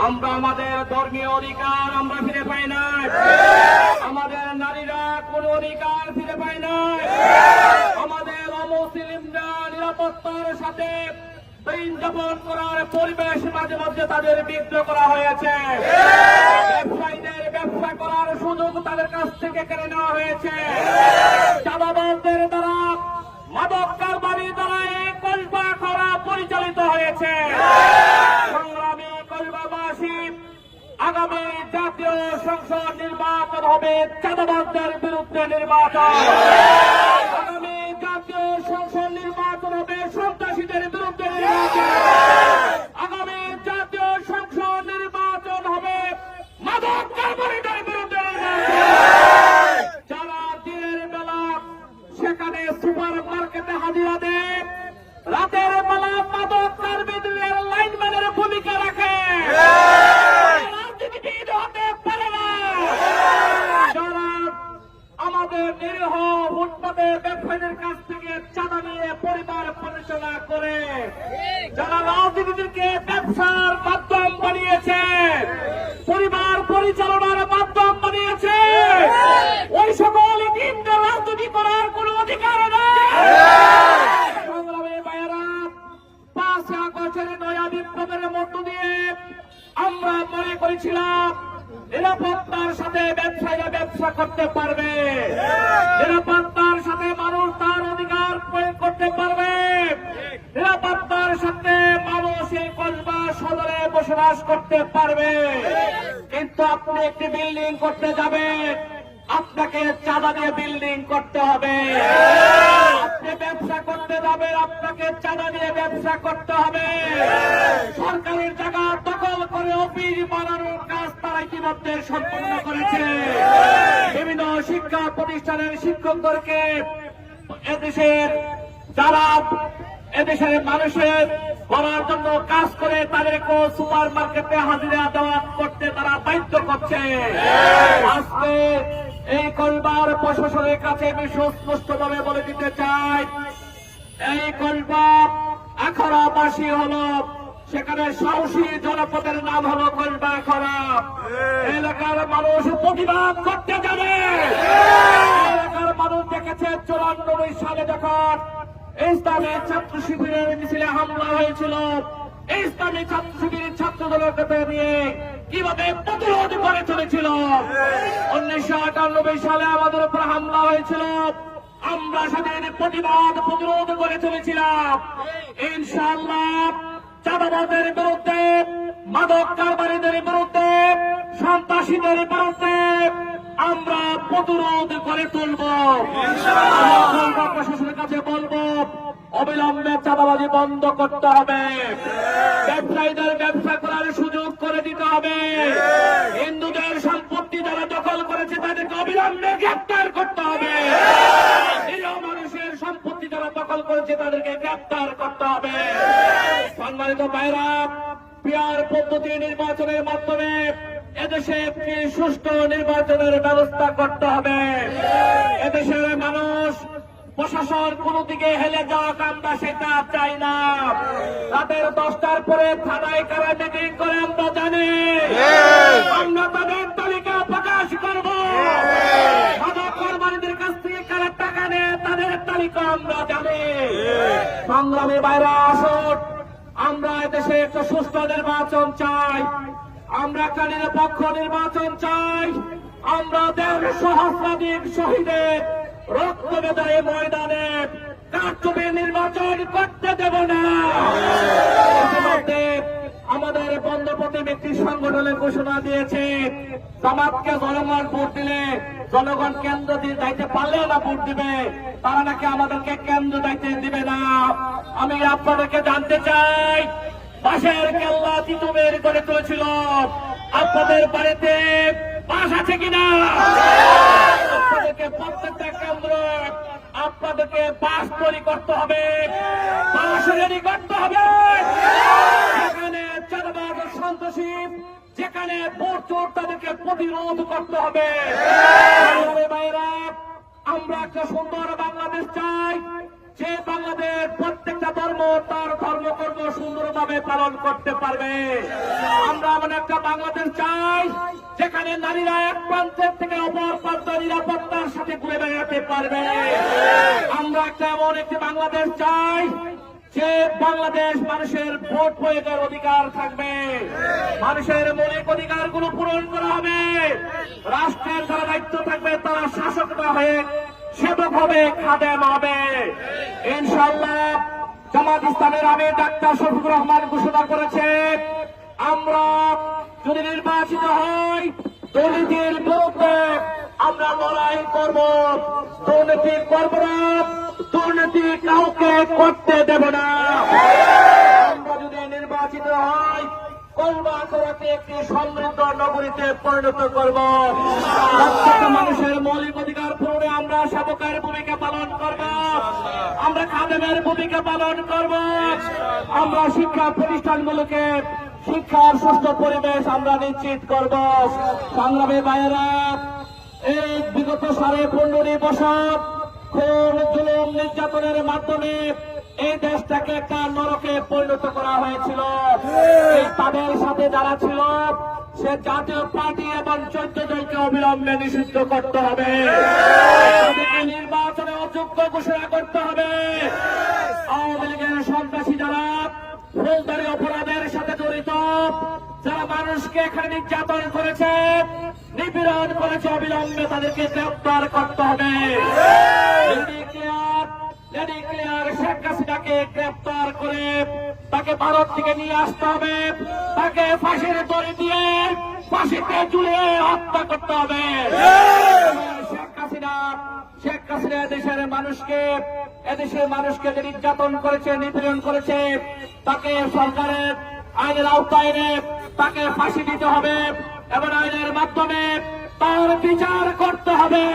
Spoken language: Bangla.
আমরা আমাদের ধর্মীয় অধিকার আমরা ফিরে পাই না, আমাদের নারীরা কোনো অধিকার ফিরে পায় না, আমাদের অমুসলিমরা নিরাপত্তার সাথে দিন যাপন করার পরিবেশ মাঝে মধ্যে তাদের বিঘ্ন করা হয়েছে। ব্যবসায়ীদের ব্যবসা করার সুযোগ তাদের কাছ থেকে কেড়ে নেওয়া হয়েছে। চাঁদাবাজদের দ্বারা, মাদক কারবারির দ্বারা এই কসবা করা পরিচালিত হয়েছে। সংগ্রামী কসবাবাসী, আগামী জাতীয় সংসদ নির্বাচন হবে চাঁদাবাজদের বিরুদ্ধে নির্বাচন। আগামী জাতীয় সংসদ নির্বাচন হবে সন্ত্রাসীদের বিরুদ্ধে নির্বাচন। আগামী জাতীয় সংসদ নির্বাচন হবে মাদক কারবারিদের বিরুদ্ধে নির্বাচন। যারা দিনের বেলা সেখানে সুপার মার্কেটে হাজিরা দেয়, রাতের বেলা মাদক কারবারিদের লাইনম্যানের ভূমিকা রাখে, রাজনীতিবিদ হতে পারে না। যারা আমাদের নিরীহ ফুটপাতের ব্যবসায়ীদের কাছ থেকে চাঁদা নিয়ে পরিবার পরিচালনা করে, যারা রাজনীতিকে ব্যবসার মাধ্যম বানিয়েছে, পরিবার পরিচালনার মাধ্যম বানিয়েছে, ওই সকল কিন্তু রাজনীতি করার কোন অধিকার নেই। সংগ্রামী ভাইয়েরা, 5 আগস্টের নয়া বিপ্লবের মধ্য দিয়ে আমরা মনে করেছিলাম নিরাপত্তার সাথে ব্যবসায়ীরা ব্যবসা করতে পারবে, নিরাপত্তার সাথে মানুষ তার অধিকার প্রয়োগ করতে পারবে, নিরাপত্তার সাথে মানুষ এই কসবা সদরে বসবাস করতে পারবে। কিন্তু আপনি একটি বিল্ডিং করতে যাবেন, আপনাকে চাঁদা দিয়ে বিল্ডিং করতে হবে। আপনি ব্যবসা করতে যাবেন, আপনাকে চাঁদা দিয়ে ব্যবসা করতে হবে। সরকারের জায়গা দখল করে অফিস বানানোর কাজ তারা ইতিমধ্যে সম্পন্ন করেছে। বিভিন্ন শিক্ষা প্রতিষ্ঠানের শিক্ষকদেরকে এদেশের যারা এদেশের মানুষের করার জন্য কাজ করে তাদেরকে সুপার মার্কেটে হাজিরা দেওয়া করতে তারা বাধ্য করছে। আজকে এই কসবার প্রশাসনের কাছে আমি সুস্পষ্টভাবে বলে দিতে চাই, এই কসবা আখাড়াবাসী হলো, সেখানে সাহসী জনপদের নাম হলো কসবা আখাড়া। এলাকার মানুষ প্রতিবাদ করতে যাবে। এলাকার মানুষ দেখেছে 94 সালে যখন ইসলামী ছাত্র শিবিরের মিছিলে হামলা হয়েছিল, ইসলামী ছাত্র শিবিরের ছাত্র দলকে নিয়ে কিভাবে প্রতিরোধ করে চলেছিল। 1998 সালে আমাদের উপর হামলা হয়েছিল, আমরা সেদিন প্রতিরোধ করে চলেছিলাম। ইনশাআল্লাহ চাঁদাবাজদের বিরুদ্ধে, মাদক কারবারিদের বিরুদ্ধে, সন্ত্রাসীদের বিরুদ্ধে আমরা প্রতিরোধ করে তুলব। প্রশাসনের কাছে বলবো, অবিলম্বে চাঁদাবাজি বন্ধ করতে হবে, ব্যবসায়ীদের ব্যবসা করার সুযোগ করে দিতে হবে, হিন্দুদের সম্পত্তি যারা দখল করেছে তাদেরকে অবিলম্বে গ্রেপ্তার করতে হবে, মানুষের সম্পত্তি যারা দখল করেছে তাদেরকে গ্রেপ্তার করতে হবে। সম্মানিত ভাইরা, পিয়ার পদ্ধতি নির্বাচনের মাধ্যমে এদেশে একটি সুষ্ঠু নির্বাচনের ব্যবস্থা করতে হবে। এদেশের মানুষ, প্রশাসন কোন দিকে হেলে যাওয়া আমরা সেটা চাই না। রাতের 10টার পরে থানায় কারা মিটিং করে আমরা জানি, আমরা তাদের তালিকা প্রকাশ করব। মাদক কারবারিদের কাছ থেকে কারা টাকা নেয় তাদের তালিকা আমরা জানি। সংগ্রামী ভাইরা, আসুন, আমরা এদেশে একটা সুষ্ঠু নির্বাচন চাই, আমরা একটা নিরপেক্ষ নির্বাচন চাই। আমরা 1.5 সহস্রাধিক শহীদের রক্ত বেদায় ময়দানে কারচুপি নির্বাচন করতে দেব না। ইতিমধ্যে আমাদের বন্ধ প্রতিবেশী সংগঠনের ঘোষণা দিয়েছে, জামাতকে জনগণ ভোট দিলে জনগণ কেন্দ্র দিয়ে যাইতে পারলেও না ভোট দিবে, তারা নাকি আমাদেরকে কেন্দ্র যাইতে দিবে না। আমি আপনাদেরকে জানতে চাই, বাঁশের কেল্লা তিতুমের করে তুলেছিল, আপনাদের বাড়িতে বাস আছে কিনা? আপনাদেরকে প্রত্যেকটা কেন্দ্র আপনাদেরকে বাস তৈরি করতে হবে, বাস রেডি করতে হবে। যেখানে চাঁদাবাজ সন্ত্রাসী, যেখানে ভোট চোর, তাদেরকে প্রতিরোধ করতে হবে। ভাইরা, আমরা একটা সুন্দর বাংলাদেশ চাই, যে বাংলাদেশ প্রত্যেকটা ধর্ম তার ধর্মকর্ম সুন্দরভাবে পালন করতে পারবে। আমরা এমন একটা বাংলাদেশ চাই যেখানে নারীরা এক প্রান্তের থেকে অপর প্রান্ত নিরাপত্তার সাথে ঘুরে বেড়াতে পারবে। আমরা একটা এমন একটি বাংলাদেশ চাই যে বাংলাদেশ মানুষের ভোট প্রয়োগের অধিকার থাকবে, মানুষের মৌলিক অধিকারগুলো পূরণ করা হবে, রাষ্ট্রের যারা দায়িত্ব থাকবে তারা শাসকরা হয়ে সেবক হবে, খাদেম হবে। ইনশাআল্লাহ জামাত ইসলামের আমির ডাক্তার শফিকুর রহমান ঘোষণা করেছে, আমরা যদি নির্বাচিত হই দুর্নীতির বিরুদ্ধে আমরা লড়াই করব, দুর্নীতি করব না, দুর্নীতি কাউকে করতে দেব না। আমরা যদি নির্বাচিত হই কলকাতাকে একটি সমৃদ্ধ নগরীতে পরিণত করব। প্রত্যেকটা মানুষের মৌলিক অধিকার পূরণে আমরা সেবকের ভূমিকা পালন করব, আমরা খাদেমের ভূমিকা পালন করব, আমরা শিক্ষা প্রতিষ্ঠানগুলোকে শিক্ষার সুষ্ঠু পরিবেশ আমরা নিশ্চিত করব। সংগ্রামী ভাইয়েরা, এই বিগত 15.5 বছর খুন জুলুম নির্যাতনের মাধ্যমে এই দেশটাকে একটা নরকে পরিণত করা হয়েছিল। এই তাদের সাথে যারা ছিল সে জাতীয় পার্টি এবং 14 জনকে অবিলম্বে নিষিদ্ধ করতে হবে, তাদেরকে নির্বাচনে অযোগ্য ঘোষণা করতে হবে। আওয়ামী লীগের সন্ত্রাসী যারা ফৌজদারি অপরাধের সাথে জড়িত, যারা মানুষকে এখানে নির্যাতন করেছে, নিপীড়ন করেছে, অবিলম্বে তাদেরকে গ্রেফতার করতে হবে। শেখ হাসিনাকে গ্রেফতার করে তাকে ভারত থেকে নিয়ে আসতে হবে, তাকে ফাঁসির দড়ি দিয়ে ফাঁসিতে ঝুলিয়ে হত্যা করতে হবে। শেখ হাসিনা এদেশের মানুষকে যে নির্যাতন করেছে, নিপীড়ন করেছে, তাকে সরকারের আইনের আওতায় এনে তাকে ফাঁসি দিতে হবে এবং আইনের মাধ্যমে তার বিচার করতে হবে।